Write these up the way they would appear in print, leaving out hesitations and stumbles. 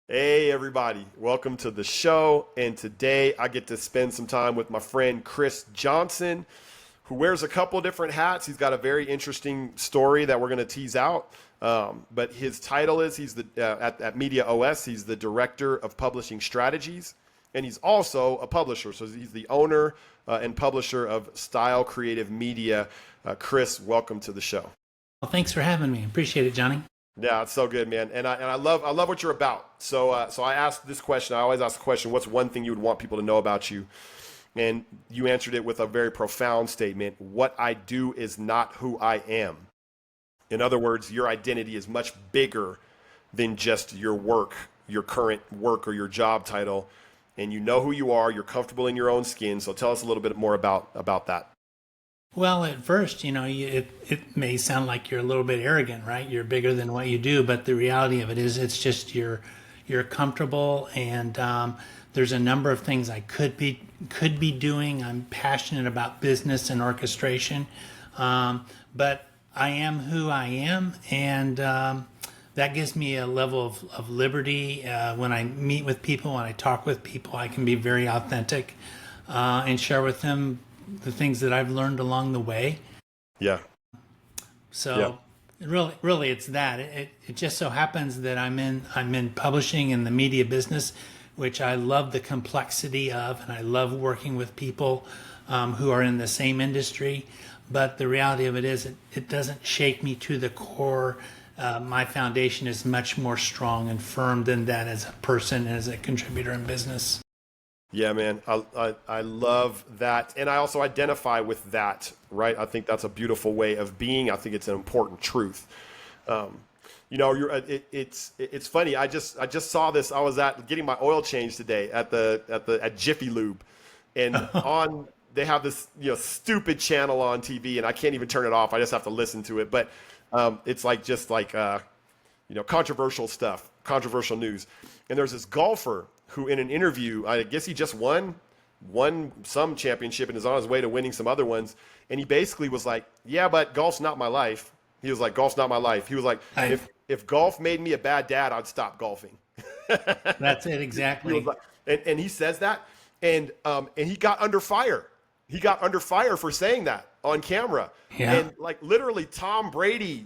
Hey, everybody. Welcome to the show. And today I get to spend some time with my friend Chris Johnson, who wears a couple of different hats. He's got a very interesting story that we're going to tease out. But his title is he's at MediaOS, he's the director of publishing strategies. And he's also a publisher. So he's the owner and publisher of Style Creative Media. Chris, welcome to the show. Well, thanks for having me. Appreciate it, Johnny. Yeah, it's so good, man. And I love what you're about. So I asked this question. I always ask the question, what's one thing you would want people to know about you? And you answered it with a very profound statement. What I do is not who I am. In other words, your identity is much bigger than just your work, your current work or your job title. And you know who you are. You're comfortable in your own skin. So tell us a little bit more about that. Well, at first, it may sound like you're a little bit arrogant, right? You're bigger than what you do, but the reality of it is, it's just you're comfortable, and there's a number of things I could be doing. I'm passionate about business and orchestration, but I am who I am, and that gives me a level of liberty. When I meet with people, when I talk with people, I can be very authentic and share with them the things that I've learned along the way. Yeah. So really it's that. It just so happens that I'm in publishing in the media business, which I love the complexity of, and I love working with people who are in the same industry. But the reality of it is, it doesn't shake me to the core. My foundation is much more strong and firm than that as a person, as a contributor in business. Yeah, man, I love that. And I also identify with that, right? I think that's a beautiful way of being. I think it's an important truth. It's funny. I just saw this. I was getting my oil change today at Jiffy Lube, and they have this stupid channel on TV, and I can't even turn it off. I just have to listen to it. But it's controversial stuff, controversial news. And there's this golfer who, in an interview, I guess he just won some championship and is on his way to winning some other ones. And he basically was like, yeah, but golf's not my life. He was like, golf's not my life. He was like, if golf made me a bad dad, I'd stop golfing. That's it, exactly. And he says that, and he got under fire. He got under fire for saying that on camera. Yeah. And like literally Tom Brady,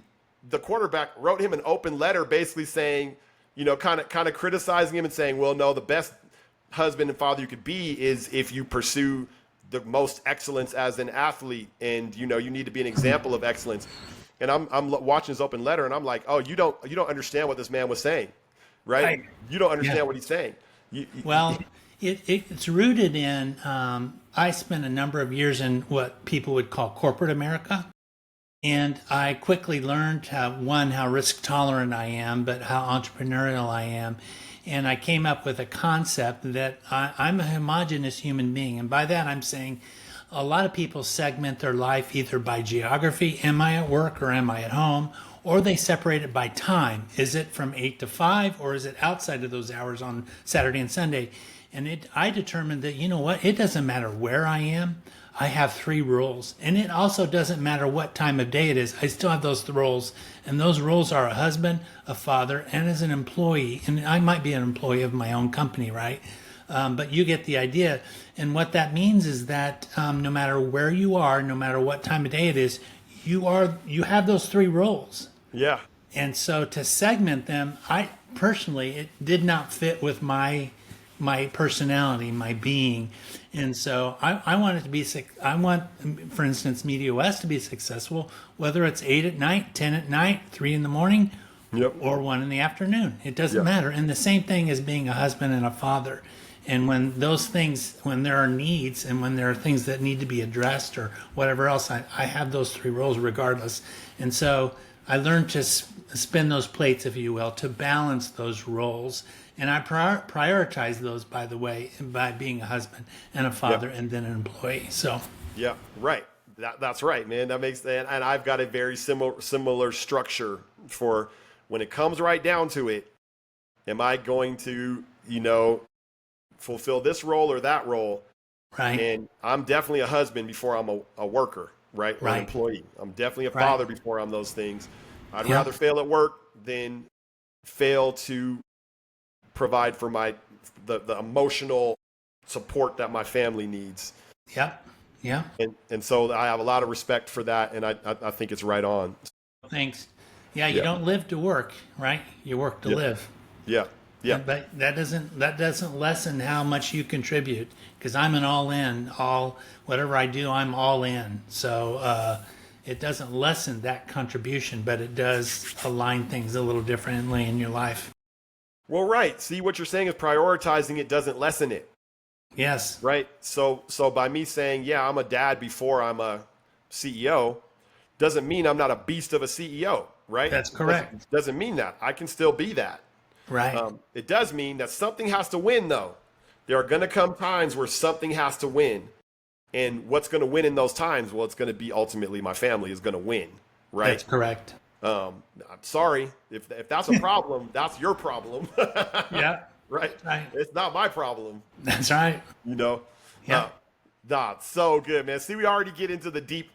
the quarterback, wrote him an open letter basically saying, kind of criticizing him and saying, well, no, the best husband and father you could be is if you pursue the most excellence as an athlete, and you need to be an example of excellence. And I'm watching his open letter, and I'm like, oh, you don't understand what this man was saying, right? You don't understand what he's saying. Well, it's rooted in, I spent a number of years in what people would call corporate America. And I quickly learned how risk tolerant I am, but how entrepreneurial I am. And I came up with a concept that I'm a homogenous human being. And by that, I'm saying a lot of people segment their life either by geography, am I at work or am I at home? Or they separate it by time. Is it from 8 to 5, or is it outside of those hours on Saturday and Sunday? And I determined that, it doesn't matter where I am. I have 3 roles, and it also doesn't matter what time of day it is. I still have those roles, and those roles are a husband, a father, and as an employee. And I might be an employee of my own company, right? But you get the idea. And what that means is that no matter where you are, no matter what time of day it is, you have those 3 roles. Yeah. And so to segment them, I personally, it did not fit with my personality, my being. And so I want it to be, I want, for instance, MediaOS to be successful, whether it's 8 at night, 10 at night, 3 in the morning, or 1 in the afternoon. It doesn't matter. And the same thing as being a husband and a father. And when there are needs, and when there are things that need to be addressed or whatever else, I have those 3 roles regardless. And so I learned to spin those plates, if you will, to balance those roles. And I prioritize those, by the way, by being a husband and a father and then an employee. So yeah, right. That's right, man. That makes and I've got a very similar structure for when it comes right down to it. Am I going to, fulfill this role or that role? Right. And I'm definitely a husband before I'm a worker, right? Or an employee. I'm definitely a father before I'm those things. I'd rather fail at work than fail to provide for the emotional support that my family needs. Yep. Yeah. And so I have a lot of respect for that, and I think it's right on. Thanks. Yeah, you don't live to work, right? You work to live. Yeah. Yeah. But that doesn't lessen how much you contribute, because I'm an all in. Whatever I do, I'm all in. So it doesn't lessen that contribution, but it does align things a little differently in your life. Well, right. See, what you're saying is prioritizing it doesn't lessen it. Yes. Right. So by me saying, yeah, I'm a dad before I'm a CEO, doesn't mean I'm not a beast of a CEO. Right. That's correct. Doesn't mean that. I can still be that. Right. It does mean that something has to win, though. There are going to come times where something has to win. And what's going to win in those times? Well, it's going to be ultimately my family is going to win. Right. That's correct. I'm sorry. If that's a problem, that's your problem. Yeah. Right. It's not my problem. That's right. You know? Yeah. So good, man. See, we already get into the deep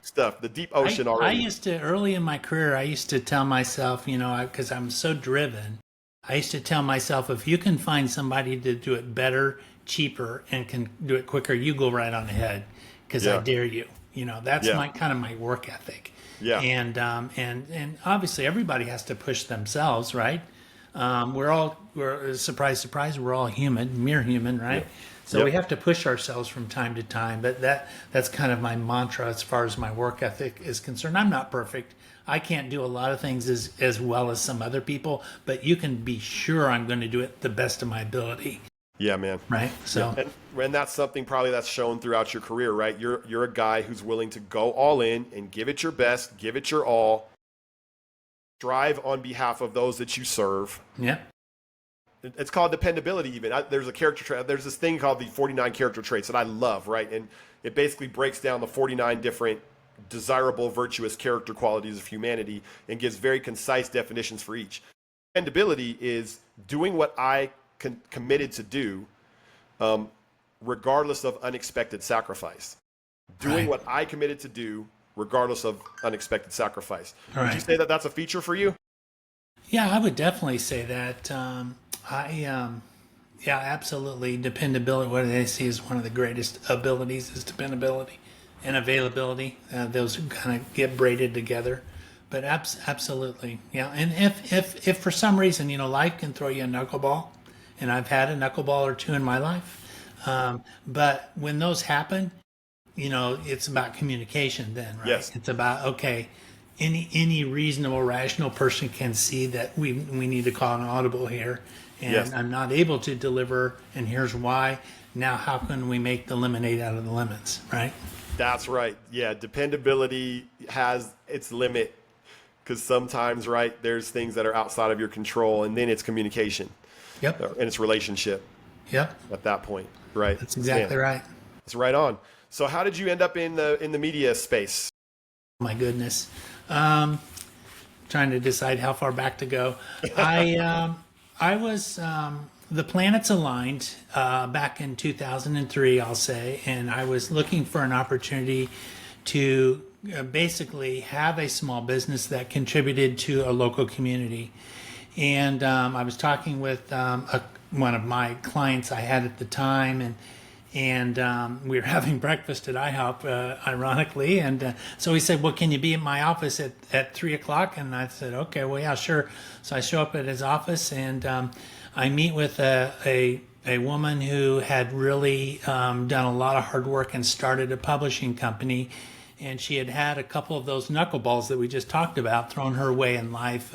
stuff, the deep ocean already. I used to, early in my career, I used to tell myself, because I'm so driven, I used to tell myself, if you can find somebody to do it better, cheaper, and can do it quicker, you go right on ahead, because I dare you. That's my kind of my work ethic. Yeah. And obviously everybody has to push themselves, right? We're surprise, we're all human, mere human, right? Yeah. So we have to push ourselves from time to time, but that's kind of my mantra as far as my work ethic is concerned. I'm not perfect. I can't do a lot of things as well as some other people, but you can be sure I'm going to do it the best of my ability. Yeah, man. Right. So, and that's something probably that's shown throughout your career, right? You're a guy who's willing to go all in and give it your best, give it your all, strive on behalf of those that you serve. Yeah. It's called dependability even. There's a character trait. There's this thing called the 49 character traits that I love, right? And it basically breaks down the 49 different desirable, virtuous character qualities of humanity and gives very concise definitions for each. Dependability is doing what I committed to do, regardless of unexpected sacrifice. Doing what I committed to do, regardless of unexpected sacrifice. Right. Would you say that that's a feature for you? Yeah, I would definitely say that. Yeah, absolutely. Dependability, what they see is one of the greatest abilities is dependability and availability. Those kind of get braided together. But absolutely, yeah. And if for some reason, life can throw you a knuckleball, and I've had a knuckleball or two in my life. But when those happen, it's about communication then, right? Yes. It's about, okay, any reasonable, rational person can see that we need to call an audible here, and I'm not able to deliver, and here's why. Now, how can we make the lemonade out of the lemons, right? That's right. Yeah, dependability has its limit because sometimes, right, there's things that are outside of your control, and then it's communication. Yep. And it's relationship. Yep. At that point, right? That's exactly right. That's right on. So, how did you end up in the media space? My goodness. Trying to decide how far back to go. I was the planets aligned back in 2003, I'll say, and I was looking for an opportunity to basically have a small business that contributed to a local community. And I was talking with one of my clients I had at the time, and we were having breakfast at IHOP, ironically. And so he said, well, can you be in my office at 3 o'clock? And I said, okay, well, yeah, sure. So I show up at his office, and I meet with a woman who had really done a lot of hard work and started a publishing company. And she had a couple of those knuckleballs that we just talked about thrown her way in life,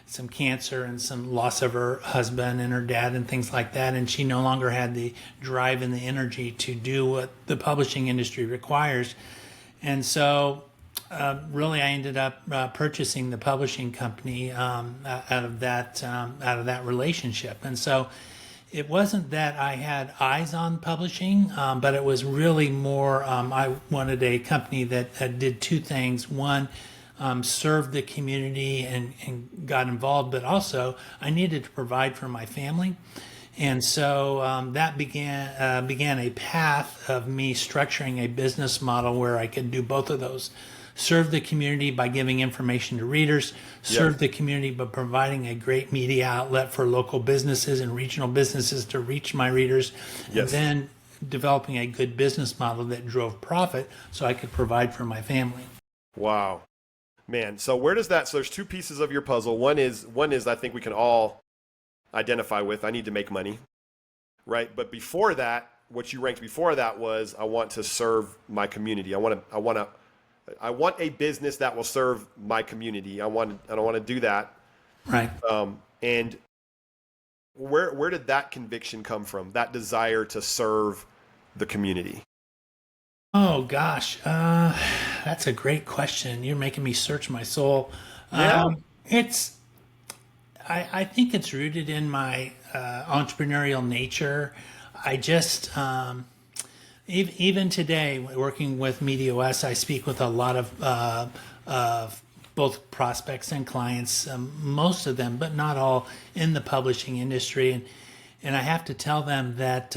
some cancer and some loss of her husband and her dad and things like that. And she no longer had the drive and the energy to do what the publishing industry requires. And so really I ended up purchasing the publishing company out of that relationship. And so it wasn't that I had eyes on publishing, but it was really more, I wanted a company that did two things. One, served the community and got involved, but also I needed to provide for my family. And so that began a path of me structuring a business model where I could do both of those. serve the community by giving information to readers, serve the community by providing a great media outlet for local businesses and regional businesses to reach my readers, and then developing a good business model that drove profit so I could provide for my family. Wow. Man, so where does that, so there's two pieces of your puzzle. One is I think we can all identify with, I need to make money, right? But before that, what you ranked before that was, I want to serve my community. I want a business that will serve my community. I want to do that. Right. And where did that conviction come from? That desire to serve the community? Oh gosh, that's a great question. You're making me search my soul. Yeah. I think it's rooted in my entrepreneurial nature. I just, even today, working with MediaOS, I speak with a lot of both prospects and clients, most of them, but not all, in the publishing industry. And I have to tell them that,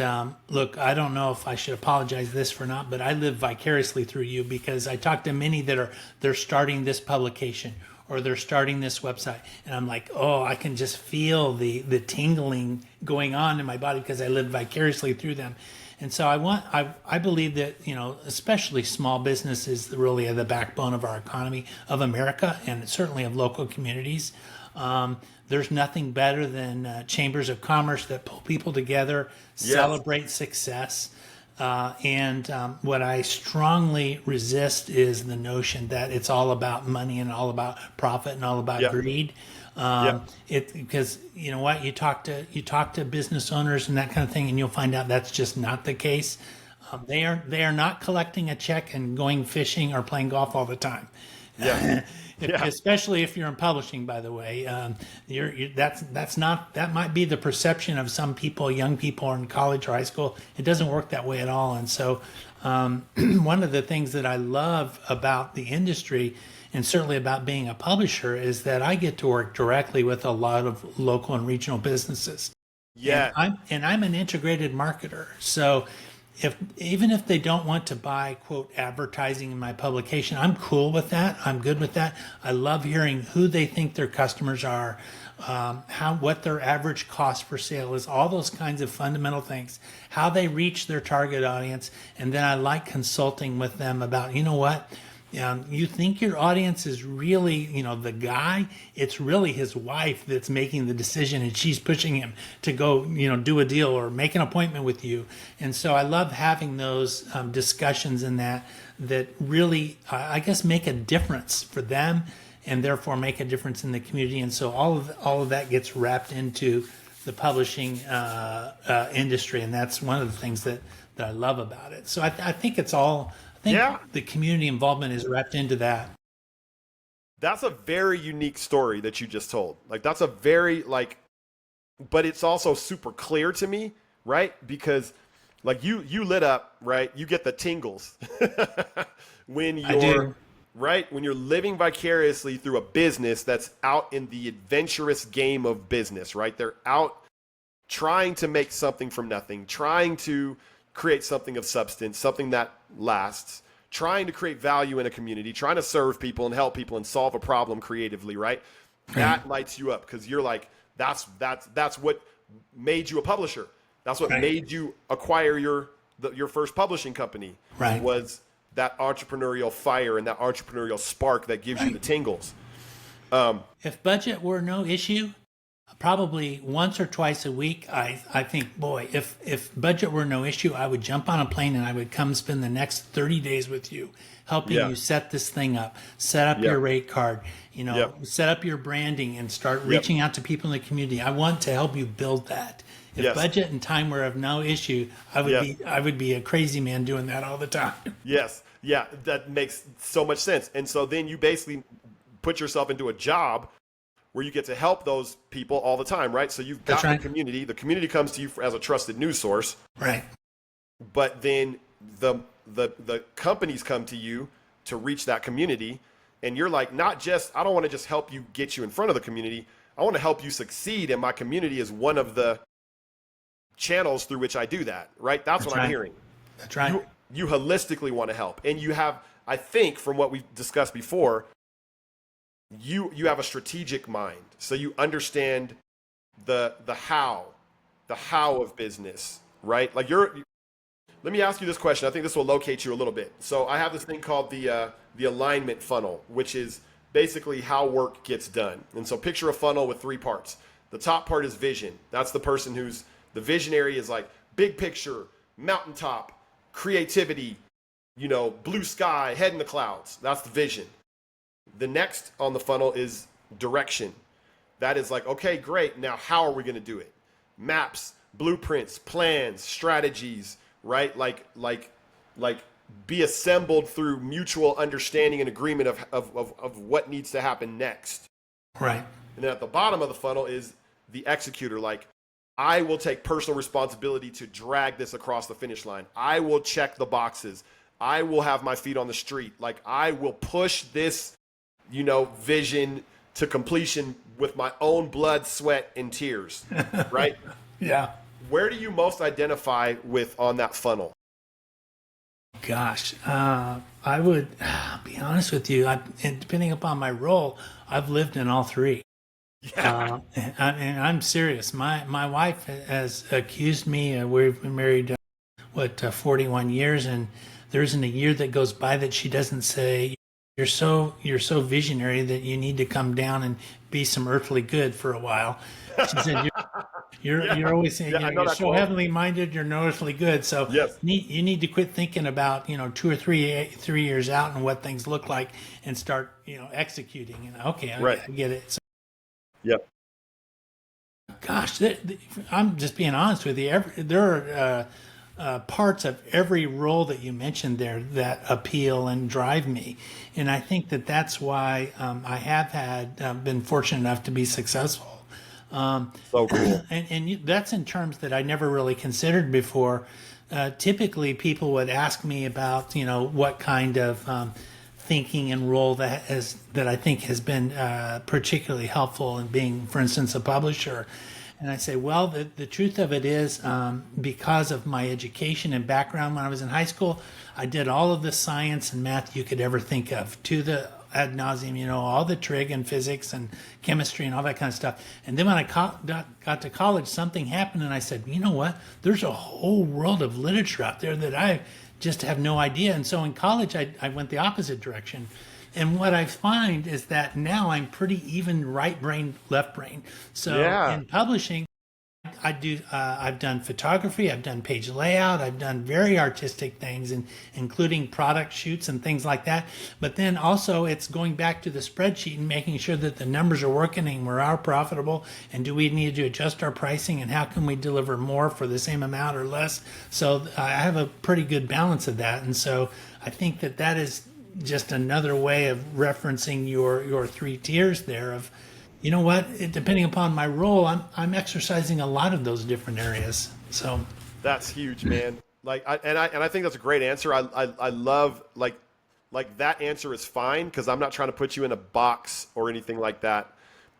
look, I don't know if I should apologize this for not, but I live vicariously through you, because I talk to many that they're starting this publication or they're starting this website. And I'm like, oh, I can just feel the tingling going on in my body because I live vicariously through them. And so I believe that, especially small businesses really are the backbone of our economy, of America, and certainly of local communities. There's nothing better than chambers of commerce that pull people together, celebrate success. And what I strongly resist is the notion that it's all about money and all about profit and all about greed. Because you know what, you talk to business owners and that kind of thing, and you'll find out that's just not the case. They are not collecting a check and going fishing or playing golf all the time. Especially if you're in publishing, by the way, that might be the perception of some people, young people in college or high school. It doesn't work that way at all. And so, one of the things that I love about the industry, and certainly about being a publisher, is that I get to work directly with a lot of local and regional businesses. Yeah. And I'm an integrated marketer. So even if they don't want to buy, quote, advertising in my publication, I'm cool with that. I'm good with that. I love hearing who they think their customers are, what their average cost per sale is, all those kinds of fundamental things, how they reach their target audience. And then I like consulting with them about, you know what? You think your audience is really, the guy, it's really his wife that's making the decision, and she's pushing him to go, do a deal or make an appointment with you. And so I love having those discussions in that really, I guess, make a difference for them and therefore make a difference in the community. And so all of that gets wrapped into the publishing industry. And that's one of the things that I love about it. So I think it's all... the community involvement is wrapped into that. That's a very unique story that you just told. Like, that's a very, but it's also super clear to me, right? Because you lit up, right? You get the tingles when you're living vicariously through a business that's out in the adventurous game of business, right? They're out trying to make something from nothing, trying to create something of substance, something that lasts, trying to create value in a community, trying to serve people and help people and solve a problem creatively, right? That lights you up because you're like, that's what made you a publisher. That's what made you acquire your first publishing company. Right. Was that entrepreneurial fire and that entrepreneurial spark that gives you the tingles. If budget were no issue, probably once or twice a week, I think, boy, if budget were no issue, I would jump on a plane and I would come spend the next 30 days with you, helping you set this thing up, set up your rate card, set up your branding and start reaching out to people in the community. I want to help you build that. If budget and time were of no issue, I would be a crazy man doing that all the time. Yes. Yeah, that makes so much sense. And so then you basically put yourself into a job where you get to help those people all the time, right? So you've got the community. The community comes to you as a trusted news source. Right. But then the companies come to you to reach that community. And you're like, I don't want to just help you get you in front of the community. I want to help you succeed. And my community is one of the channels through which I do that, right? That's what I'm hearing. That's right. You holistically want to help. And you have I think from what we discussed before, you have a strategic mind. So you understand the how of business, right? Like let me ask you this question. I think this will locate you a little bit. So I have this thing called the alignment funnel, which is basically how work gets done. And so picture a funnel with three parts. The top part is vision. That's the person who's the visionary, is like big picture, mountaintop, creativity, blue sky, head in the clouds. That's the vision. The next on the funnel is direction. That is like, okay, great. Now, how are we going to do it? Maps, blueprints, plans, strategies, right? Like be assembled through mutual understanding and agreement of what needs to happen next. Right. And then at the bottom of the funnel is the executor. Like, I will take personal responsibility to drag this across the finish line. I will check the boxes. I will have my feet on the street. Like, I will push this, vision to completion with my own blood, sweat, and tears, right? Yeah. Where do you most identify with on that funnel? Gosh, I would be honest with you. And depending upon my role, I've lived in all three. Yeah. And I'm serious. My wife has accused me. We've been married, 41 years, and there isn't a year that goes by that she doesn't say, you're so visionary that you need to come down and be some earthly good for a while. She said, you're always saying, you're so heavenly minded, you're no earthly good. So yes. You need to quit thinking about, 2 or 3 years out and what things look like, and start, executing. And okay, right. I get it. So, yep. Gosh, I'm just being honest with you. There are parts of every role that you mentioned there that appeal and drive me. And I think that's why I have been fortunate enough to be successful. So cool. And that's in terms that I never really considered before. Typically, people would ask me about, what kind of thinking and role that I think has been particularly helpful in being, for instance, a publisher. And I say, well, the truth of it is, because of my education and background when I was in high school, I did all of the science and math you could ever think of, to the ad nauseum, all the trig and physics and chemistry and all that kind of stuff. And then when I got to college, something happened, and I said, you know what? There's a whole world of literature out there that I just have no idea. And so in college, I went the opposite direction. And what I find is that now I'm pretty even right brain, left brain. So in publishing, I've done photography, I've done page layout, I've done very artistic things, including product shoots and things like that. But then also it's going back to the spreadsheet and making sure that the numbers are working and we're profitable. And do we need to adjust our pricing, and how can we deliver more for the same amount or less? So I have a pretty good balance of that. And so I think that is just another way of referencing your three tiers there of, you know what, depending upon my role, I'm exercising a lot of those different areas. So that's huge, man. I think that's a great answer. I love like that answer is fine, because I'm not trying to put you in a box or anything like that,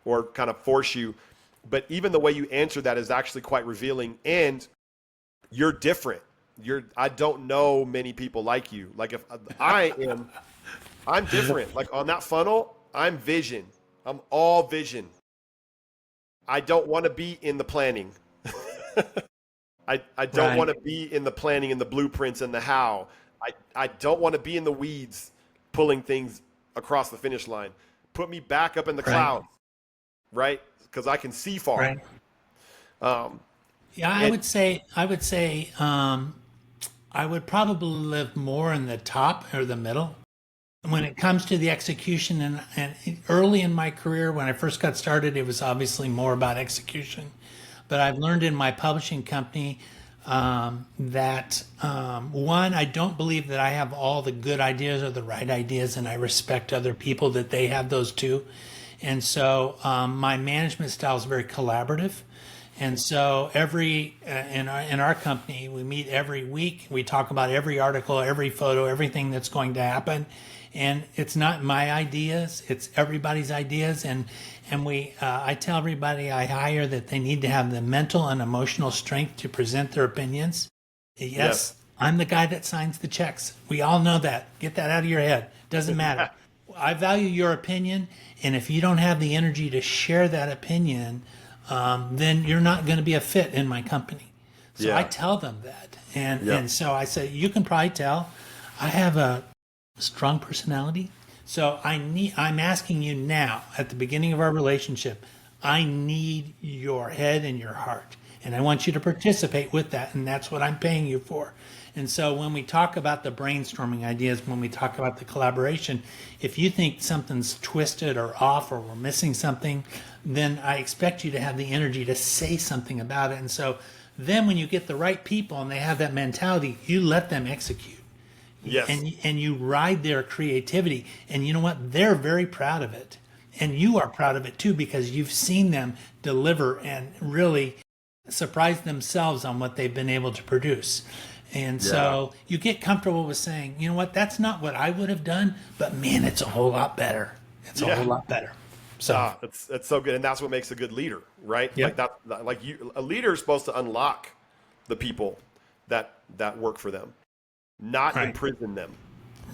or kind of force you. But even the way you answer that is actually quite revealing, and you're different. I don't know many people like you. Like, if I'm different. Like on that funnel, I'm vision. I'm all vision. I don't want to be in the planning. I don't want to be in the planning and the blueprints and the how. I don't want to be in the weeds pulling things across the finish line. Put me back up in the clouds, right? Because I can see far. Right. I would say I would probably live more in the top or the middle. When it comes to the execution, and early in my career, when I first got started, it was obviously more about execution. But I've learned in my publishing company that, one, I don't believe that I have all the good ideas or the right ideas, and I respect other people that they have those too. And so my management style is very collaborative. And so in our company, we meet every week. We talk about every article, every photo, everything that's going to happen. And it's not my ideas, it's everybody's ideas. And I tell everybody I hire that they need to have the mental and emotional strength to present their opinions. Yes, I'm the guy that signs the checks. We all know that. Get that out of your head. Doesn't matter. I value your opinion, and if you don't have the energy to share that opinion, then you're not going to be a fit in my company. So Yeah. I tell them that, and Yeah. and so I say, you can probably tell I have a strong personality. So I'm asking you now at the beginning of our relationship, I need your head and your heart. And I want you to participate with that. And that's what I'm paying you for. And so when we talk about the brainstorming ideas, when we talk about the collaboration, if you think something's twisted or off or we're missing something, then I expect you to have the energy to say something about it. And so then when you get the right people and they have that mentality, you let them execute. Yes. And you ride their creativity. And you know what? They're very proud of it. And you are proud of it too, because you've seen them deliver and really surprise themselves on what they've been able to produce. And so you get comfortable with saying, you know what, that's not what I would have done, but man, it's a whole lot better. It's a whole lot better. So It's so good, and that's what makes a good leader, right? Yep. A leader is supposed to unlock the people that work for them, not Right. imprison them,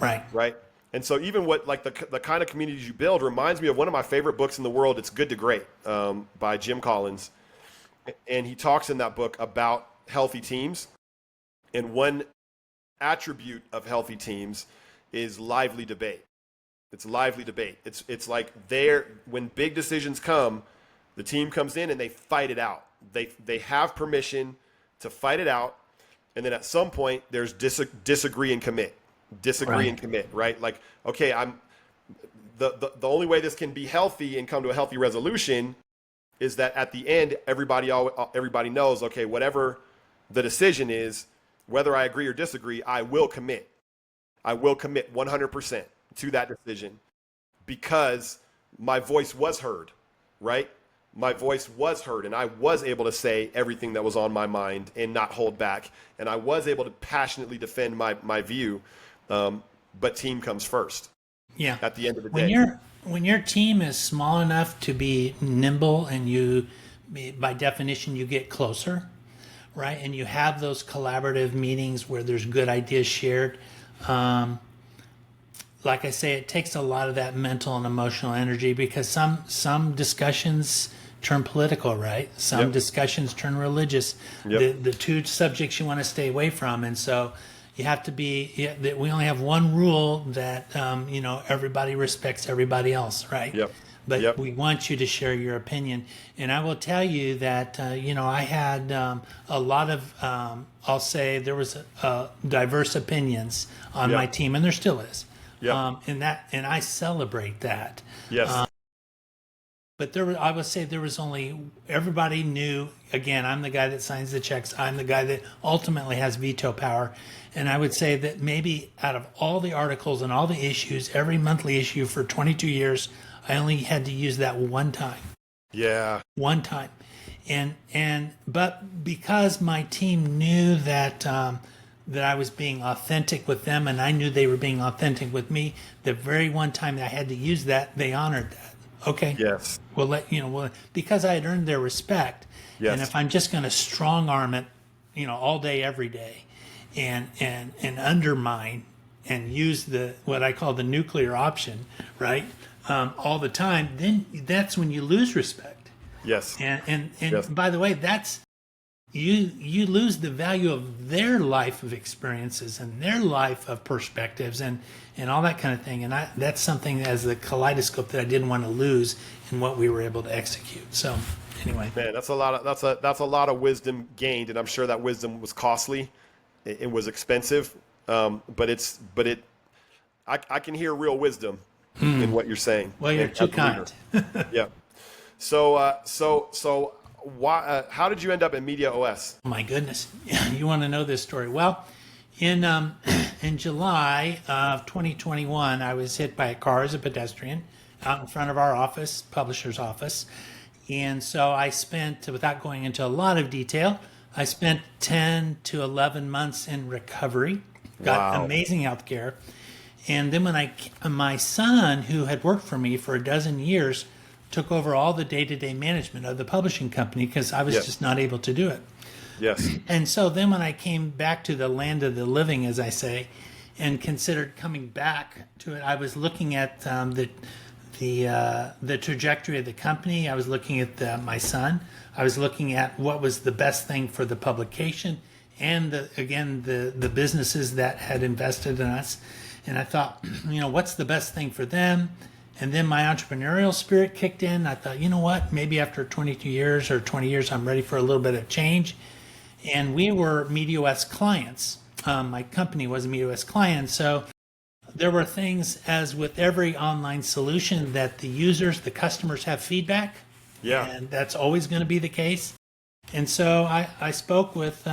right. right? And so even what like the kind of communities you build reminds me of one of my favorite books in the world. It's Good to Great by Jim Collins, and he talks in that book about healthy teams, and one attribute of healthy teams is lively debate. It's lively debate. It's like when big decisions come, the team comes in and they fight it out. They have permission to fight it out, and then at some point there's disagree and commit. Disagree and commit, right? Like, okay, I'm the only way this can be healthy and come to a healthy resolution is that at the end everybody knows, okay, whatever the decision is, whether I agree or disagree, I will commit 100% to that decision because my voice was heard, right? My voice was heard, and I was able to say everything that was on my mind and not hold back, and I was able to passionately defend my view. But team comes first. Yeah. At the end of the day, when your team is small enough to be nimble, and you, by definition, you get closer, right? And you have those collaborative meetings where there's good ideas shared. Like I say, it takes a lot of that mental and emotional energy because some discussions turn political, right? Some discussions turn religious. The two subjects you want to stay away from, and so you have to be. We only have one rule that everybody respects everybody else, right? But we want you to share your opinion, and I will tell you that I had a lot of I'll say there was diverse opinions on my team, and there still is. And I celebrate that. Yes. But I would say there was only, everybody knew, again, I'm the guy that signs the checks. I'm the guy that ultimately has veto power. And I would say that maybe out of all the articles and all the issues, every monthly issue for 22 years, I only had to use that one time. Yeah. One time. But because my team knew that I was being authentic with them, and I knew they were being authentic with me, the very one time that I had to use that, they honored that. Okay. Yes. Because I had earned their respect. Yes. And if I'm just going to strong arm it, all day, every day, and undermine and use what I call the nuclear option, right, all the time, then that's when you lose respect. Yes. And Yes. by the way, that's you lose the value of their life of experiences and their life of perspectives and all that kind of thing. And that's something as the kaleidoscope that I didn't want to lose in what we were able to execute. So anyway, man, that's a lot of wisdom gained, and I'm sure that wisdom was costly. It was expensive, but I can hear real wisdom in what you're saying. Well, you're too kind. Yeah. So why? How did you end up at MediaOS? Oh my goodness, you want to know this story? Well, in July of 2021, I was hit by a car as a pedestrian out in front of our office, publisher's office, and so I spent, without going into a lot of detail, I spent 10 to 11 months in recovery. Got amazing health care. And then when my son, who had worked for me for a dozen years, took over all the day-to-day management of the publishing company because I was just not able to do it. Yes. And so then when I came back to the land of the living, as I say, and considered coming back to it, I was looking at the trajectory of the company. I was looking at my son. I was looking at what was the best thing for the publication, and the businesses that had invested in us. And I thought, what's the best thing for them? And then my entrepreneurial spirit kicked in. I thought, you know what? Maybe after 22 years or 20 years, I'm ready for a little bit of change. And we were MediaOS clients. My company was a MediaOS client. So there were things, as with every online solution, that the users, the customers have feedback. Yeah. And that's always going to be the case. And so I spoke with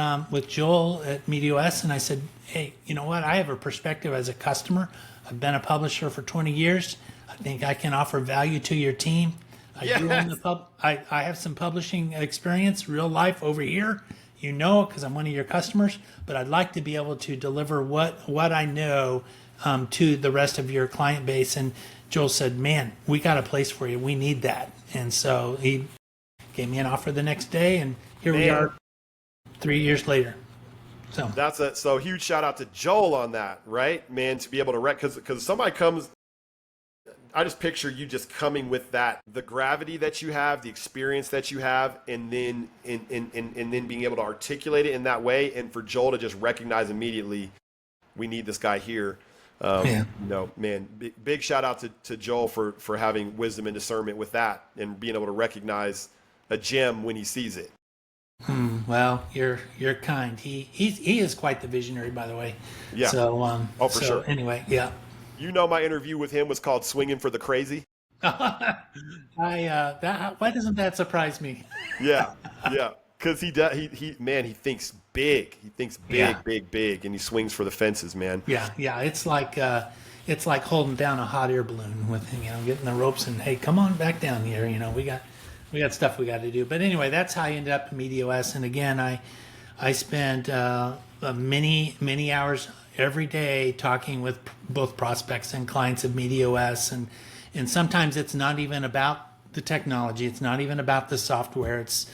Joel at MediaOS, and I said, hey, you know what? I have a perspective as a customer. I've been a publisher for 20 years. I think I can offer value to your team. I have some publishing experience, real life over here, because I'm one of your customers, but I'd like to be able to deliver what I know to the rest of your client base. And Joel said, man, we got a place for you. We need that. And so he gave me an offer the next day, and here we are 3 years later. So So huge shout out to Joel on that, right, man, to be able to because somebody comes, I just picture you just coming with the gravity that you have, the experience that you have, and then and then being able to articulate it in that way, and for Joel to just recognize immediately, we need this guy here. Man, big shout out to Joel for having wisdom and discernment with that, and being able to recognize a gem when he sees it. Well, you're kind. He is quite the visionary, by the way. Yeah. So for sure. Anyway, yeah. My interview with him was called "Swinging for the Crazy." Why doesn't that surprise me? Yeah, because he thinks big. He thinks big, and he swings for the fences, man. Yeah. It's like holding down a hot air balloon with getting the ropes and, hey, come on back down here. We got stuff we got to do. But anyway, that's how I ended up in MediaOS. And again, I spent many hours every day talking with both prospects and clients of MediaOS, and sometimes it's not even about the technology. It's not even about the software. It's,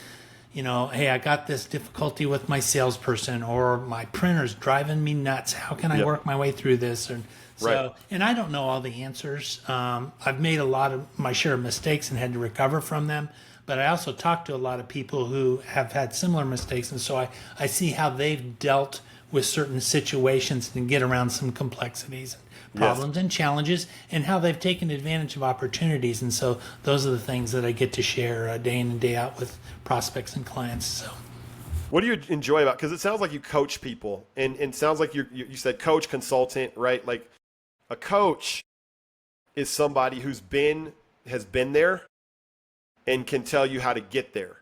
hey, I got this difficulty with my salesperson, or my printer's driving me nuts. How can I work my way through this? And so, and I don't know all the answers. I've made a lot of my share of mistakes and had to recover from them. But I also talk to a lot of people who have had similar mistakes, and so I see how they've dealt with certain situations and get around some complexities, problems, and challenges, and how they've taken advantage of opportunities. And so those are the things that I get to share day in and day out with prospects and clients. So, what do you enjoy about? Because it sounds like you coach people, and it sounds like you said coach, consultant, right? Like a coach is somebody has been there and can tell you how to get there.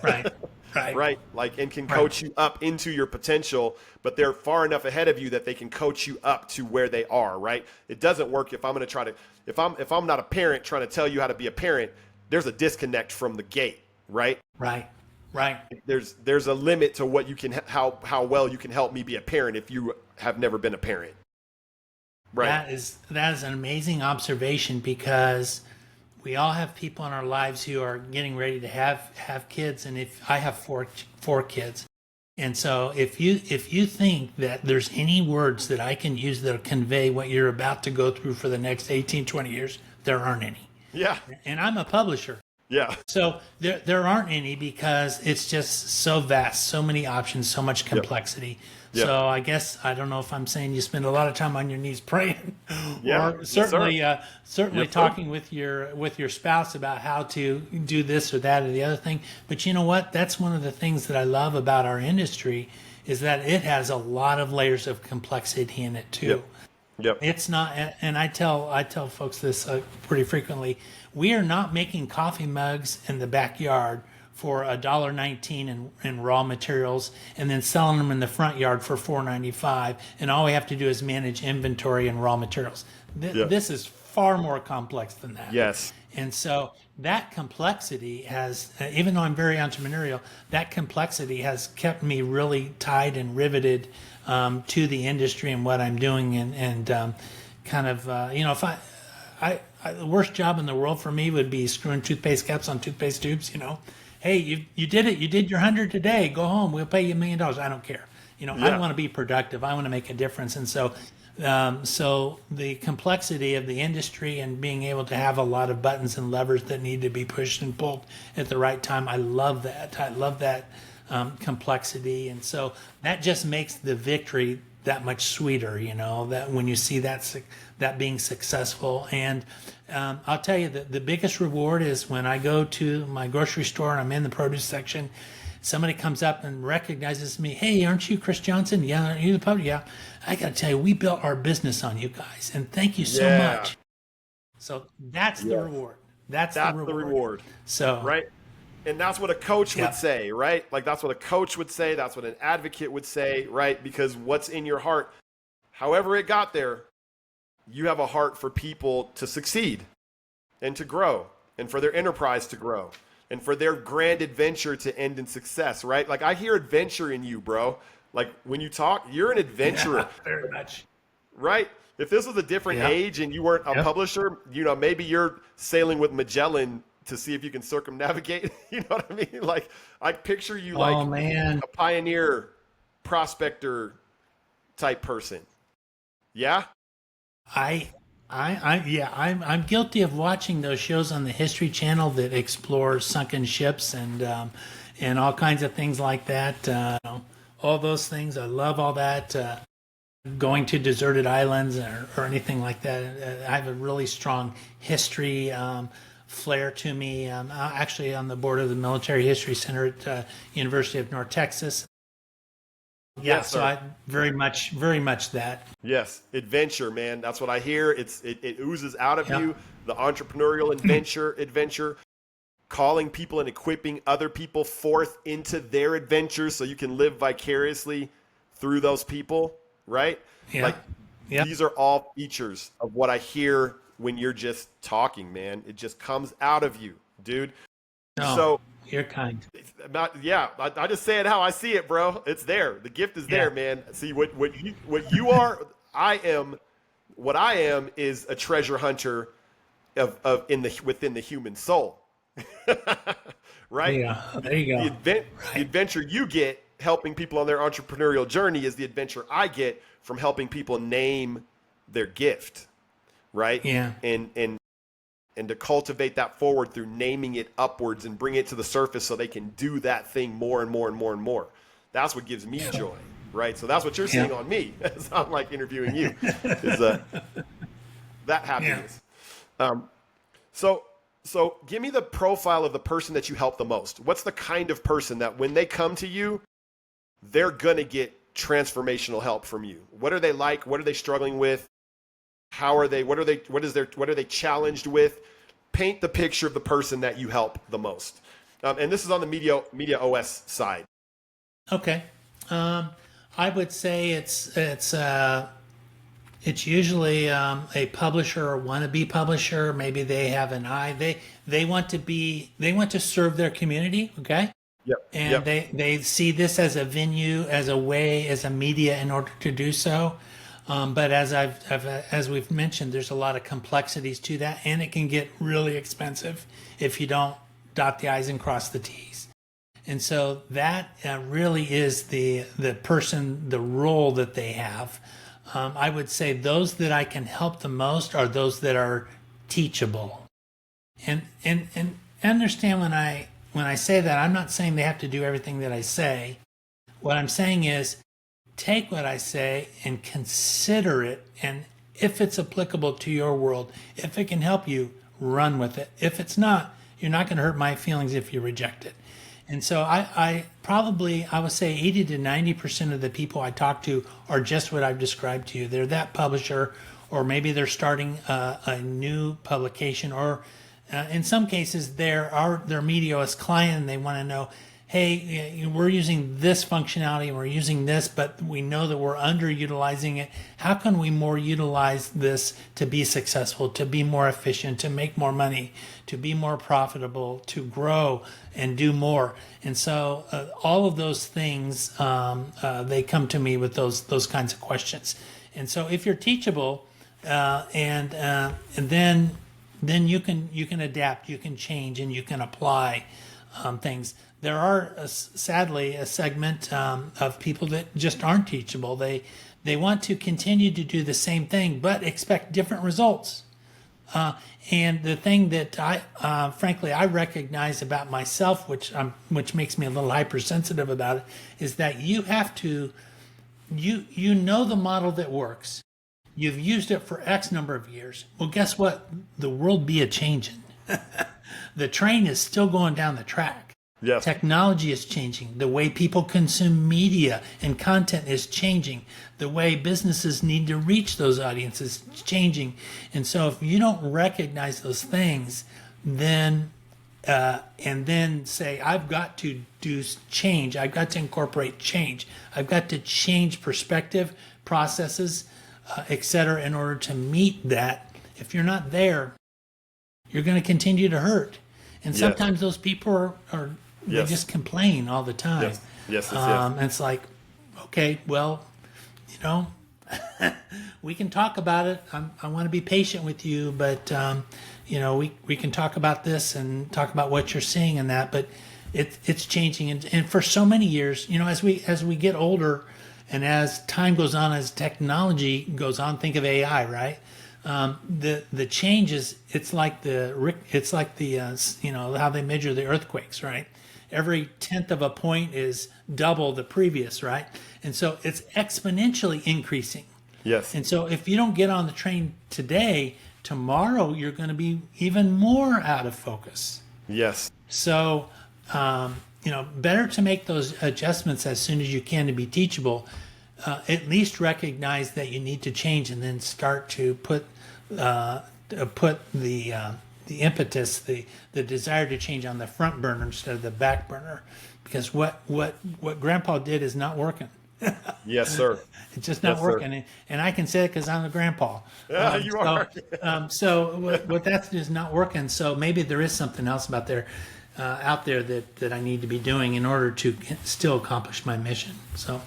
Right. Like, and can coach you up into your potential, but they're far enough ahead of you that they can coach you up to where they are, right? It doesn't work if I'm going to try to, if I'm not a parent trying to tell you how to be a parent, there's a disconnect from the gate, right? Right. There's a limit to what you can, how well you can help me be a parent if you have never been a parent. Right. That is an amazing observation, because we all have people in our lives who are getting ready to have kids, and if I have four kids, and so if you think that there's any words that I can use that'll convey what you're about to go through for the next 18, 20 years, there aren't any. Yeah. And I'm a publisher. Yeah. So there aren't any, because it's just so vast, so many options, so much complexity. Yep. So I guess, I don't know if I'm saying you spend a lot of time on your knees praying, or certainly talking with your spouse about how to do this or that or the other thing. But you know what? That's one of the things that I love about our industry, is that it has a lot of layers of complexity in it too. Yep. It's not, and I tell folks this pretty frequently. We are not making coffee mugs in the backyard for $1.19 in raw materials, and then selling them in the front yard for $4.95, and all we have to do is manage inventory and raw materials. This is far more complex than that. Yes. And so that complexity has, even though I'm very entrepreneurial, that complexity has kept me really tied and riveted to the industry and what I'm doing, and kind of, if I the worst job in the world for me would be screwing toothpaste caps on toothpaste tubes, hey, you did it. You did your 100 today. Go home. We'll pay you $1 million. I don't care. I Yeah. want to be productive. I want to make a difference. And so the complexity of the industry and being able to have a lot of buttons and levers that need to be pushed and pulled at the right time. I love that. I love that complexity. And so that just makes the victory that much sweeter, that when you see that being successful. And I'll tell you that the biggest reward is when I go to my grocery store and I'm in the produce section, somebody comes up and recognizes me. Hey, aren't you Chris Johnson? Yeah, aren't you the public? Yeah. I got to tell you, we built our business on you guys, and thank you so Yeah. much. So that's the reward. That's That's the the reward. reward. So Right. And that's what a coach Yeah. would say, right? Like that's what a coach would say. That's what an advocate would say, right? Because what's in your heart, however it got there, you have a heart for people to succeed and to grow and for their enterprise to grow and for their grand adventure to end in success, right? Like I hear adventure in you, bro. Like when you talk, you're an adventurer, very much. right? If this was a different Yeah. age and you weren't a Yep. publisher, maybe you're sailing with Magellan to see if you can circumnavigate. You know what I mean? Like I picture you like Oh man. a pioneer, prospector type person. Yeah? Yeah, I'm guilty of watching those shows on the History Channel that explore sunken ships and all kinds of things like that. All those things, I love all that. Going to deserted islands or anything like that. I have a really strong history flair to me. I'm actually on the board of the Military History Center at University of North Texas. Yeah, Yes, so sir. I very much that. Yes, adventure, man. That's what I hear. It oozes out of Yeah. you. The entrepreneurial adventure, calling people and equipping other people forth into their adventures so you can live vicariously through those people, right? Yeah. Like Yeah. these are all features of what I hear when you're just talking, man. It just comes out of you, dude. Oh, So you're kind. I just say it how I see it, bro. It's there. The gift is there, Yeah. man. See what you are. What I am is a treasure hunter within the human soul. Right? Yeah, there you go. The adventure you get helping people on their entrepreneurial journey is the adventure I get from helping people name their gift, right? Yeah. And to cultivate that forward through naming it upwards and bring it to the surface so they can do that thing more and more and more and more. That's what gives me joy, right? So that's what you're seeing on me as I'm like interviewing you, is that happiness. So give me the profile of the person that you help the most. What's the kind of person that when they come to you, they're gonna get transformational help from you? What are they like? What are they struggling with? How are they? What are they challenged with? Paint the picture of the person that you help the most. And this is on the MediaOS side. Okay. I would say it's usually a publisher or wannabe publisher. Maybe they have an eye. They want to serve their community. Okay. Yep. And they see this as a venue, as a way, as a media in order to do so. But as we've mentioned, there's a lot of complexities to that, and it can get really expensive if you don't dot the I's and cross the T's. And so that really is the role that they have. I would say those that I can help the most are those that are teachable. And understand when I say that, I'm not saying they have to do everything that I say. What I'm saying is, take what I say and consider it, and if it's applicable to your world, if it can help you, run with it. If it's not, you're not going to hurt my feelings if you reject it. And so I would say 80 to 90% of the people I talk to are just what I've described to you. They're that publisher, or maybe they're starting a new publication, or in some cases they're MediaOS client and they want to know, hey, we're using this functionality and we're using this, but we know that we're underutilizing it. How can we more utilize this to be successful, to be more efficient, to make more money, to be more profitable, to grow and do more? And so all of those things, they come to me with those kinds of questions. And so if you're teachable, and then you can adapt, you can change, and you can apply. things. There are sadly a segment of people that just aren't teachable. They want to continue to do the same thing but expect different results. And the thing that frankly, I recognize about myself, which makes me a little hypersensitive about it, is that you have to, you know the model that works. You've used it for X number of years. Well, guess what? The world be a changing. The train is still going down the track. Yes. Technology is changing. The way people consume media and content is changing. The way businesses need to reach those audiences is changing. And so if you don't recognize those things, then and then say, I've got to do change. I've got to incorporate change. I've got to change perspective, processes, et cetera, in order to meet that. If you're not there, you're going to continue to hurt. And sometimes those people are they just complain all the time. Yes. And it's like, okay, well, we can talk about it. I want to be patient with you, but we can talk about this and talk about what you're seeing in that. But it's changing, and for so many years, as we get older, and as time goes on, as technology goes on, think of AI, right? The changes. It's like the how they measure the earthquakes, right? Every tenth of a point is double the previous, right? And so it's exponentially increasing. Yes. And so if you don't get on the train today, tomorrow you're going to be even more out of focus. Yes. So, better to make those adjustments as soon as you can to be teachable. At least recognize that you need to change, and then start to put the impetus, the desire to change on the front burner instead of the back burner, because what Grandpa did is not working. Yes, sir. It's just not working, and I can say it because I'm a grandpa. Yeah, you are. So what that is not working. So maybe there is something else out there that I need to be doing in order to still accomplish my mission. So.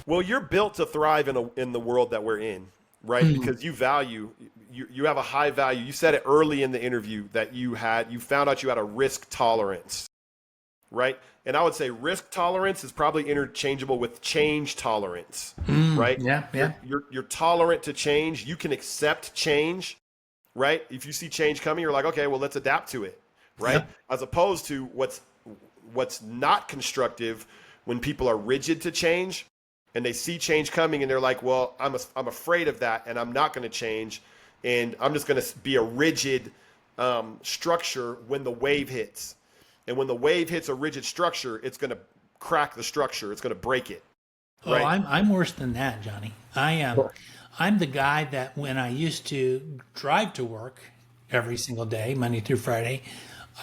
Well, you're built to thrive in the world that we're in, right? Mm-hmm. Because you have a high value. You said it early in the interview that you found out you had a risk tolerance, right? And I would say risk tolerance is probably interchangeable with change tolerance, right? Yeah. You're tolerant to change. You can accept change, right? If you see change coming, you're like, okay, well, let's adapt to it, right? Yeah. As opposed to what's not constructive when people are rigid to change. And they see change coming, and they're like, well, I'm afraid of that, and I'm not going to change, and I'm just going to be a rigid structure when the wave hits. And when the wave hits a rigid structure, it's going to crack the structure. It's going to break it. Right? Oh, I'm worse than that, Johnny. I'm the guy that when I used to drive to work every single day, Monday through Friday,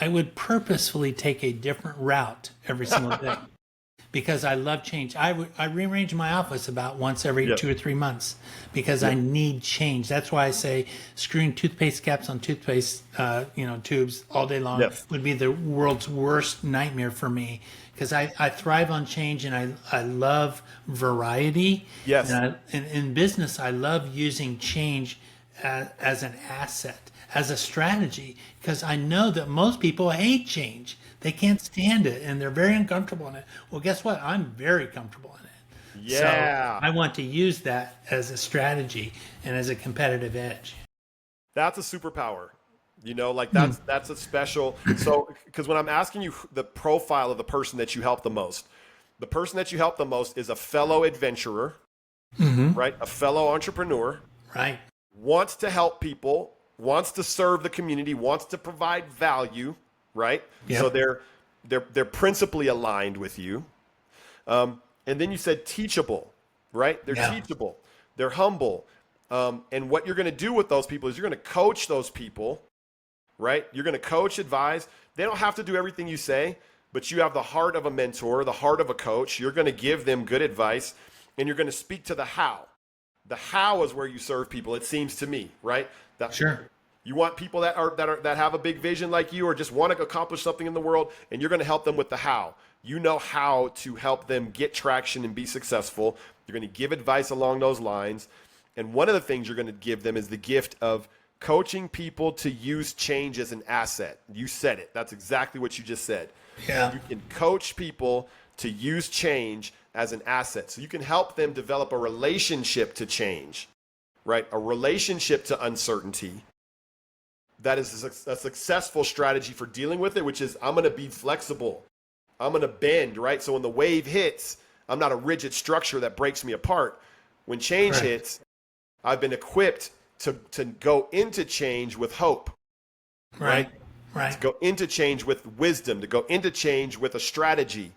I would purposefully take a different route every single day. Because I love change. I rearrange my office about once every 2 or 3 months because I need change. That's why I say screwing toothpaste caps on toothpaste, tubes all day long would be the world's worst nightmare for me, because I thrive on change, and I love variety. Yes. And in business, I love using change as an asset, as a strategy, because I know that most people hate change. They can't stand it, and they're very uncomfortable in it. Well, guess what? I'm very comfortable in it. Yeah. So I want to use that as a strategy and as a competitive edge. That's a superpower. That's a special. So, because when I'm asking you the profile of the person that you help the most is a fellow adventurer, right? A fellow entrepreneur, right? Wants to help people, wants to serve the community, wants to provide value. Right? Yep. So they're principally aligned with you. And then you said teachable, right? They're teachable. They're humble. And what you're going to do with those people is you're going to coach those people, right? You're going to coach, advise. They don't have to do everything you say, but you have the heart of a mentor, the heart of a coach. You're going to give them good advice, and you're going to speak to the how. The how is where you serve people, it seems to me, right? Sure. You want people that have a big vision like you, or just want to accomplish something in the world, and you're going to help them with the how. You know how to help them get traction and be successful. You're going to give advice along those lines. And one of the things you're going to give them is the gift of coaching people to use change as an asset. You said it. That's exactly what you just said. Yeah. You can coach people to use change as an asset. So you can help them develop a relationship to change, right? A relationship to uncertainty. That is a successful strategy for dealing with it, which is I'm going to be flexible. I'm going to bend, right? So when the wave hits, I'm not a rigid structure that breaks me apart. When change hits, I've been equipped to go into change with hope, right? To go into change with wisdom, to go into change with a strategy,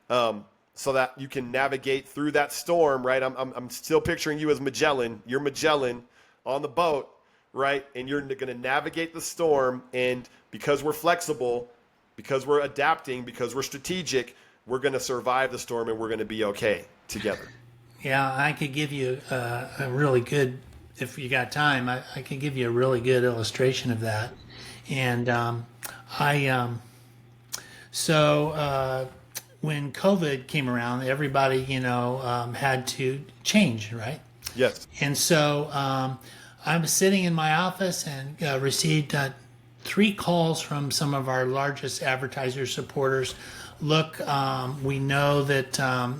so that you can navigate through that storm, right? I'm still picturing you as Magellan. You're Magellan on the boat, right? And you're going to navigate the storm. And because we're flexible, because we're adapting, because we're strategic, we're going to survive the storm and we're going to be okay together. Yeah, I could give you a really good, if you got time, I could give you a really good illustration of that. And when COVID came around, everybody, had to change, right? Yes. And so I was sitting in my office and received 3 calls from some of our largest advertiser supporters. Look, we know that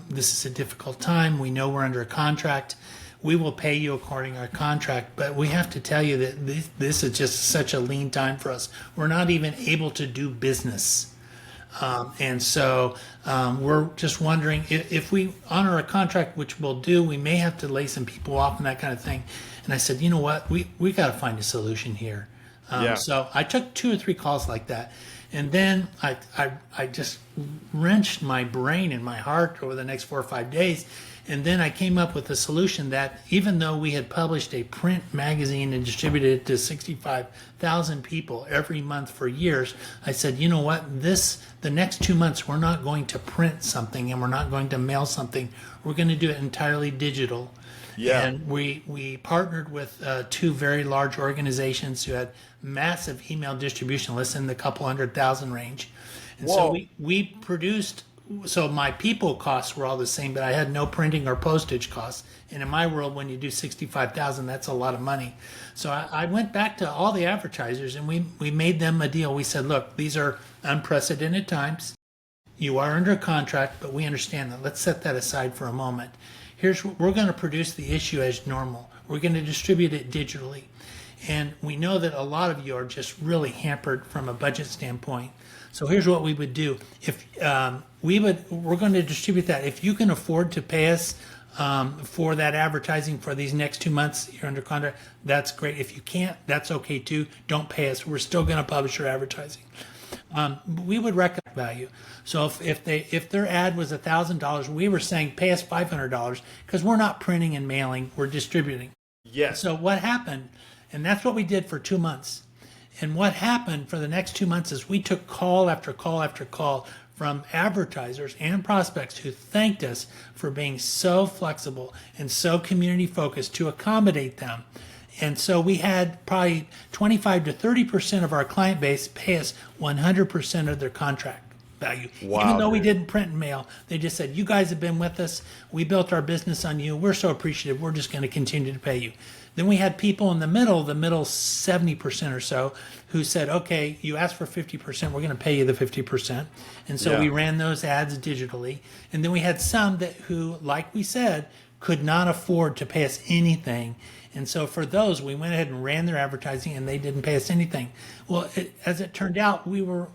this is a difficult time. We know we're under a contract. We will pay you according to our contract, but we have to tell you that this is just such a lean time for us. We're not even able to do business. And so we're just wondering if we honor a contract, which we'll do, we may have to lay some people off and that kind of thing. And I said, you know what, we got to find a solution here. So I took 2 or 3 calls like that. And then I just wrenched my brain and my heart over the next 4 or 5 days. And then I came up with a solution that even though we had published a print magazine and distributed it to 65,000 people every month for years, I said, you know what, the next 2 months, we're not going to print something and we're not going to mail something. We're going to do it entirely digital. Yeah. And we partnered with 2 very large organizations who had massive email distribution lists in the couple 100,000 range. And so we produced, so my people costs were all the same, but I had no printing or postage costs. And in my world, when you do 65,000, that's a lot of money. So I went back to all the advertisers and we made them a deal. We said, look, these are unprecedented times. You are under contract, but we understand that. Let's set that aside for a moment. We're going to produce the issue as normal. We're going to distribute it digitally. And we know that a lot of you are just really hampered from a budget standpoint. So here's what we would do. If we're going to distribute that. If you can afford to pay us for that advertising for these next 2 months, you're under contract, that's great. If you can't, that's okay too. Don't pay us. We're still going to publish your advertising. We would recommend value. So if their ad was $1,000, we were saying pay us $500 because we're not printing and mailing, we're distributing. Yes. So what happened, and that's what we did for 2 months. And what happened for the next 2 months is we took call after call after call from advertisers and prospects who thanked us for being so flexible and so community focused to accommodate them. And so we had probably 25 to 30% of our client base pay us 100% of their contract value. Wow, even though we didn't print and mail, they just said, you guys have been with us. We built our business on you. We're so appreciative. We're just going to continue to pay you. Then we had people in the middle 70% or so, who said, okay, you asked for 50%, we're going to pay you the 50%. And so we ran those ads digitally. And then we had some who, like we said, could not afford to pay us anything. And so for those, we went ahead and ran their advertising and they didn't pay us anything. Well, as it turned out, we were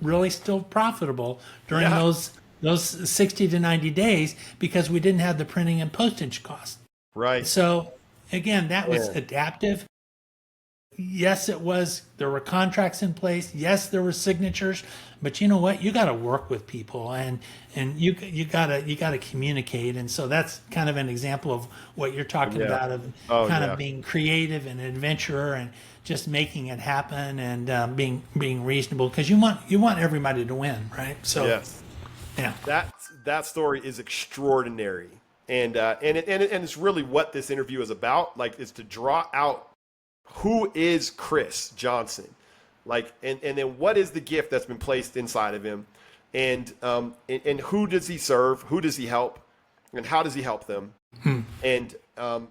really still profitable during those 60 to 90 days because we didn't have the printing and postage costs. Right. So again, that was adaptive. Yes, there were contracts in place. Yes, there were signatures, but you know what? You got to work with people and you got to communicate. And so that's kind of an example of what you're talking about of of being creative and an adventurer and just making it happen and being reasonable because you want everybody to win, right? So that story is extraordinary. And it's really what this interview is about, is to draw out who is Chris Johnson, and then what is the gift that's been placed inside of him, and who does he serve, who does he help, and how does he help them, And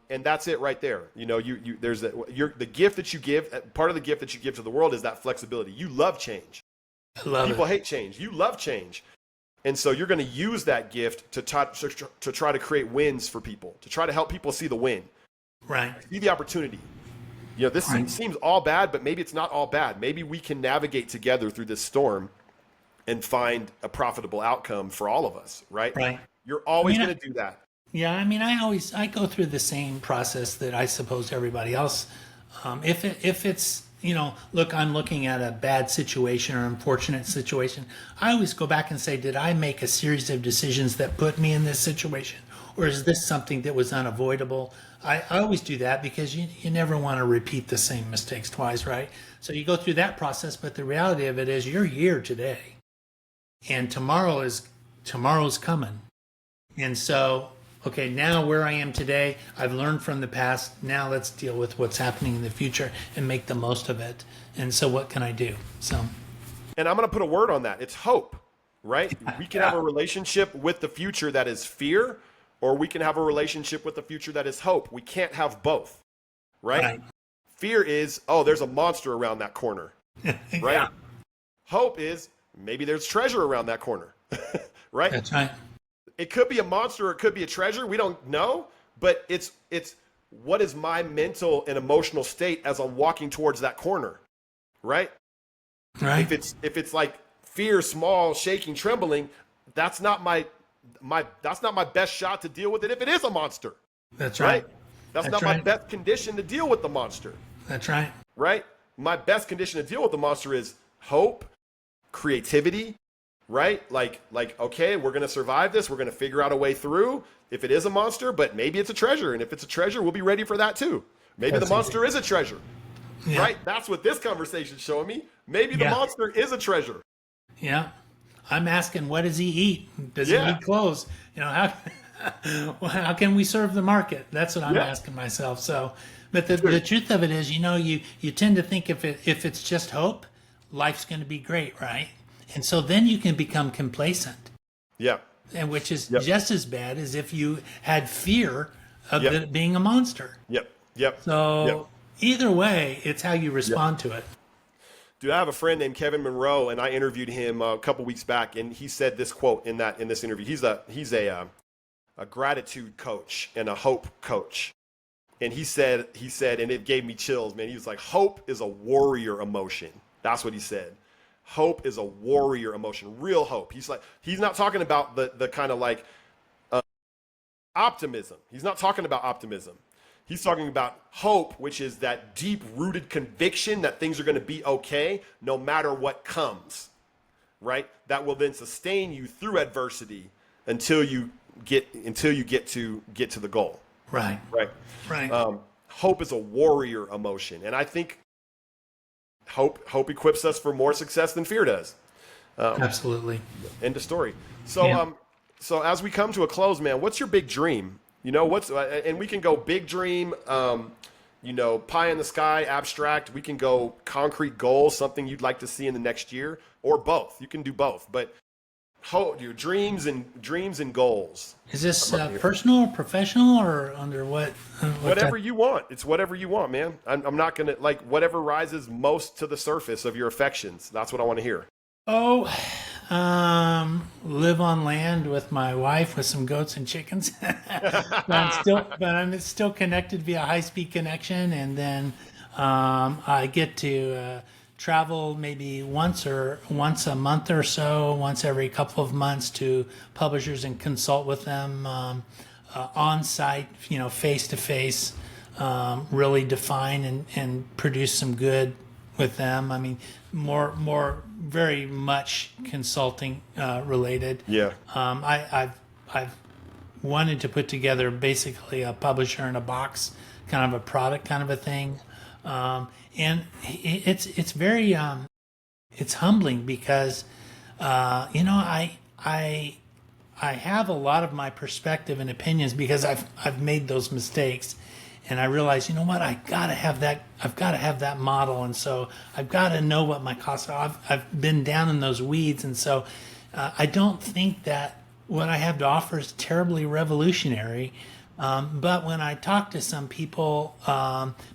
that's it right there. You know, there's the gift that you give. Part of the gift that you give to the world is that flexibility. You love change. I love People it. hate change. You love change. And so you're going to use that gift to try to create wins for people, to try to help people see the win, Right. see the opportunity. You know, this seems all bad, but maybe it's not all bad. Maybe we can navigate together through this storm and find a profitable outcome for all of us, right? Right. You're always I mean, going to do that. Yeah, I mean, I go through the same process that I suppose everybody else. If it's, look, I'm looking at a bad situation or unfortunate situation, I always go back and say, did I make a series of decisions that put me in this situation, or is this something that was unavoidable? I always do that because you never want to repeat the same mistakes twice, right? So you go through that process, but the reality of it is you're here today, and tomorrow's coming, and so. Okay, now where I am today, I've learned from the past. Now let's deal with what's happening in the future and make the most of it. And so what can I do? So, and I'm going to put a word on that. It's hope, right? We can have a relationship with the future that is fear, or we can have a relationship with the future that is hope. We can't have both, right? Fear is, oh, there's a monster around that corner, right? Yeah. Hope is maybe there's treasure around that corner, right? That's right. It could be a monster, or it could be a treasure. We don't know, but it's what is my mental and emotional state as I'm walking towards that corner, right? Right. If it's like fear, small, shaking, trembling, that's not my best shot to deal with it. If it is a monster, That's right. That's not my best condition to deal with the monster. That's right. Right. My best condition to deal with the monster is hope, creativity. Right? Like, okay, we're going to survive this. We're going to figure out a way through if it is a monster, but maybe it's a treasure. And if it's a treasure, we'll be ready for that too. Maybe the monster is a treasure, right? That's what this conversation is showing me. Maybe the monster is a treasure. Yeah. I'm asking, what does he eat? Does he eat clothes? How can we serve the market? That's what I'm asking myself. So, but the truth of it is, you tend to think if it's just hope, life's going to be great, right? And so then you can become complacent. Yeah. And which is just as bad as if you had fear of it being a monster. Yep. So either way, it's how you respond to it. Dude, I have a friend named Kevin Monroe, and I interviewed him a couple weeks back, and he said this quote in this interview. He's a gratitude coach and a hope coach. And he said, and it gave me chills, man. He was like, hope is a warrior emotion. That's what he said. Hope is a warrior emotion, real hope. He's not talking about the kind of like optimism. He's not talking about optimism. He's talking about hope, which is that deep-rooted conviction that things are going to be okay no matter what comes, right? That will then sustain you through adversity until you get to the goal. Right. Hope is a warrior emotion, and I think hope equips us for more success than fear does. Absolutely. End of story. So, so as we come to a close, man, what's your big dream? And we can go big dream, pie in the sky, abstract. We can go concrete goal, something you'd like to see in the next year, or both. You can do both, but your dreams and goals. Is this personal or professional or under what? Whatever you want. It's whatever you want, man. I'm not going to whatever rises most to the surface of your affections. That's what I want to hear. Live on land with my wife with some goats and chickens. but I'm still connected via high-speed connection, and then I get to travel maybe once a month or so, once every couple of months to publishers and consult with them on site, face to face, really define and produce some good with them. I mean, more very much consulting related. Yeah. I've wanted to put together basically a publisher in a box, kind of a product kind of a thing. And it's very it's humbling because I have a lot of my perspective and opinions because I've made those mistakes, and I realize I've got to have that model, and so I've got to know what my costs are. I've been down in those weeds, and so I don't think that what I have to offer is terribly revolutionary, But when I talk to some people,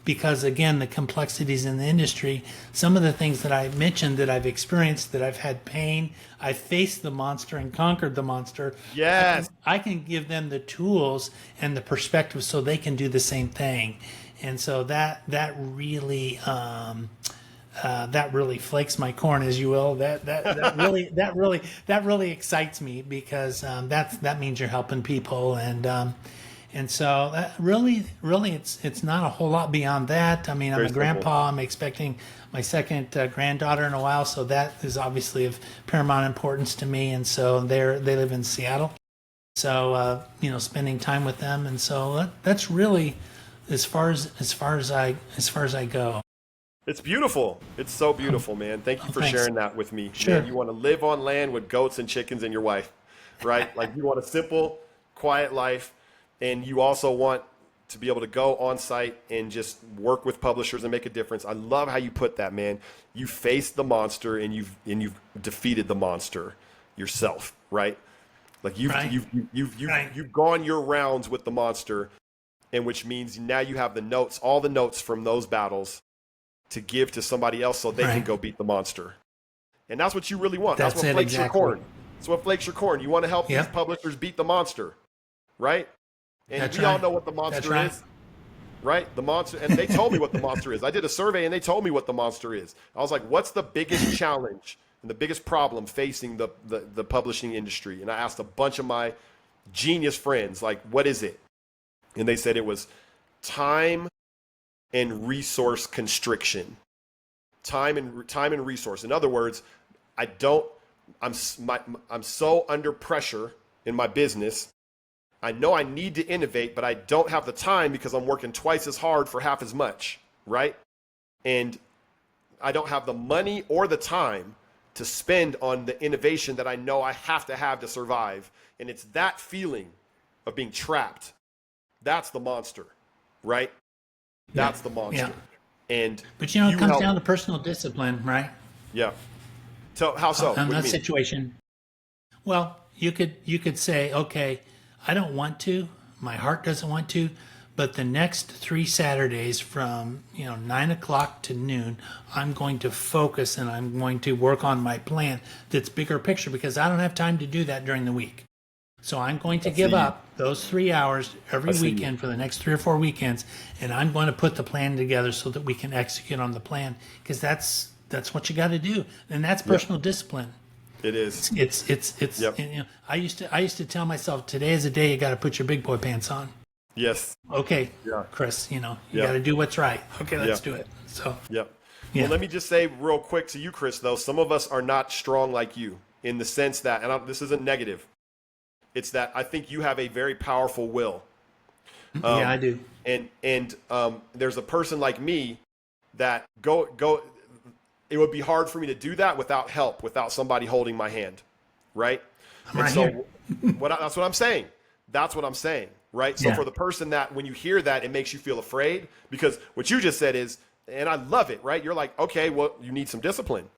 because again, the complexities in the industry, some of the things that I mentioned that I've experienced, that I've had pain, I've faced the monster and conquered the monster. Yes. I can give them the tools and the perspective so they can do the same thing. And so that really that really flakes my corn, as you will. That really excites me, because that means you're helping people, and so really it's not a whole lot beyond that. I mean, I'm Very a grandpa. simple. I'm expecting my second granddaughter in a while, so that is obviously of paramount importance to me. And so they live in Seattle, so spending time with them, and so that's really as far as I go. It's beautiful. It's so beautiful, man. Thank you for Thanks. sharing that with me. Sure. Man, you want to live on land with goats and chickens and your wife, right? Like, you want a simple, quiet life, and you also want to be able to go on site and just work with publishers and make a difference. I love how you put that, man. You faced the monster, and you've defeated the monster yourself, right? Like, Right. you've gone your rounds with the monster, and which means now you have the notes, all the notes from those battles, to give to somebody else so they can Right. go beat the monster. And that's what you really want. That's That's what it, flakes exactly. your corn. That's what flakes your corn. You want to help these Yep. publishers beat the monster, right? And That's we all right. know what the That's monster right. is, right? The monster, and they told me what the monster is. I did a survey and they told me what the monster is. I was like, what's the biggest challenge and the biggest problem facing the publishing industry? And I asked a bunch of my genius friends, like, what is it? And they said it was time and resource constriction. Time and resource. In other words, I'm so under pressure in my business. I know I need to innovate, but I don't have the time because I'm working twice as hard for half as much, right? And I don't have the money or the time to spend on the innovation that I know I have to survive. And it's that feeling of being trapped. That's the monster, right? That's the monster. Yeah. And But it comes help- down to personal discipline, right? Yeah. So how so? In What do that you mean? situation. Well, you could say, okay, I don't want to, my heart doesn't want to, but the next 3 Saturdays from 9 o'clock to noon, I'm going to focus and I'm going to work on my plan that's bigger picture, because I don't have time to do that during the week. So I'm going to give up those 3 hours every weekend for the next 3 or 4 weekends, and I'm going to put the plan together so that we can execute on the plan, because that's what you got to do, and that's personal discipline. It is. It's Yep. I used to tell myself, today is the day you got to put your big boy pants on. Yes. Okay, Yeah. Chris, you Yeah. got to do what's right. Okay, let's Yeah. do it. So Yep. Yeah. Well, let me just say real quick to you, Chris, though, some of us are not strong like you, in the sense that, and this isn't negative, it's that I think you have a very powerful will. yeah, I do. And there's a person like me that it would be hard for me to do that without help, without somebody holding my hand, right? I'm right here. That's what I'm saying. That's what I'm saying, right? So Yeah. for the person that, when you hear that, it makes you feel afraid, because what you just said is, and I love it, right? You're like, okay, well, you need some discipline.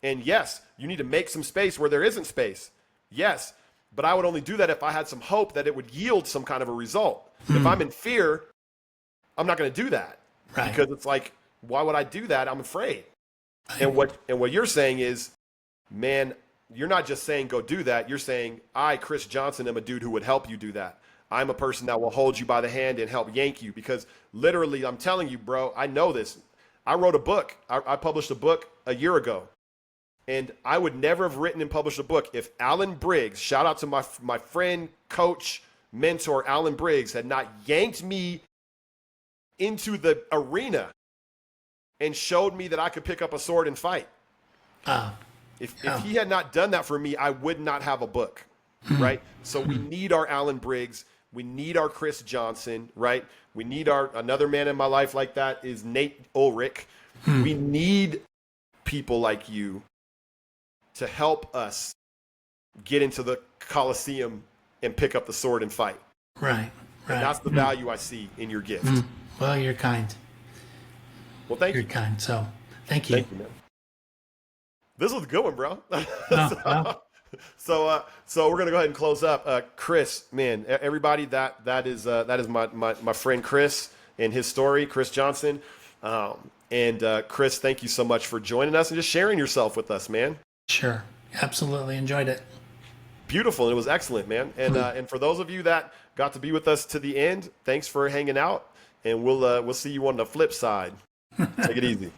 And yes, you need to make some space where there isn't space. Yes, but I would only do that if I had some hope that it would yield some kind of a result. If I'm in fear, I'm not going to do that. Right. Because it's like, why would I do that? I'm afraid. And what you're saying is, man, you're not just saying go do that. You're saying, I, Chris Johnson, am a dude who would help you do that. I'm a person that will hold you by the hand and help yank you, because literally, I'm telling you, bro, I know this. I wrote a book. I published a book a year ago, and I would never have written and published a book if Alan Briggs, shout out to my friend, coach, mentor, Alan Briggs, had not yanked me into the arena and showed me that I could pick up a sword and fight. If he had not done that for me, I would not have a book, right? So we need our Alan Briggs. We need our Chris Johnson, right? We need another man in my life like that is Nate Ulrich. We need people like you to help us get into the Coliseum and pick up the sword and fight. Right. And that's the value I see in your gift. Well, you're kind. Well, thank You're you. kind. So thank you. Thank you, man. This was a good one, bro. Well, So we're gonna go ahead and close up. Chris, man, everybody, that is my friend Chris and his story, Chris Johnson. And Chris, thank you so much for joining us and just sharing yourself with us, man. Sure. Absolutely enjoyed it. Beautiful, and it was excellent, man. And for those of you that got to be with us to the end, thanks for hanging out, and we'll see you on the flip side. Take it easy.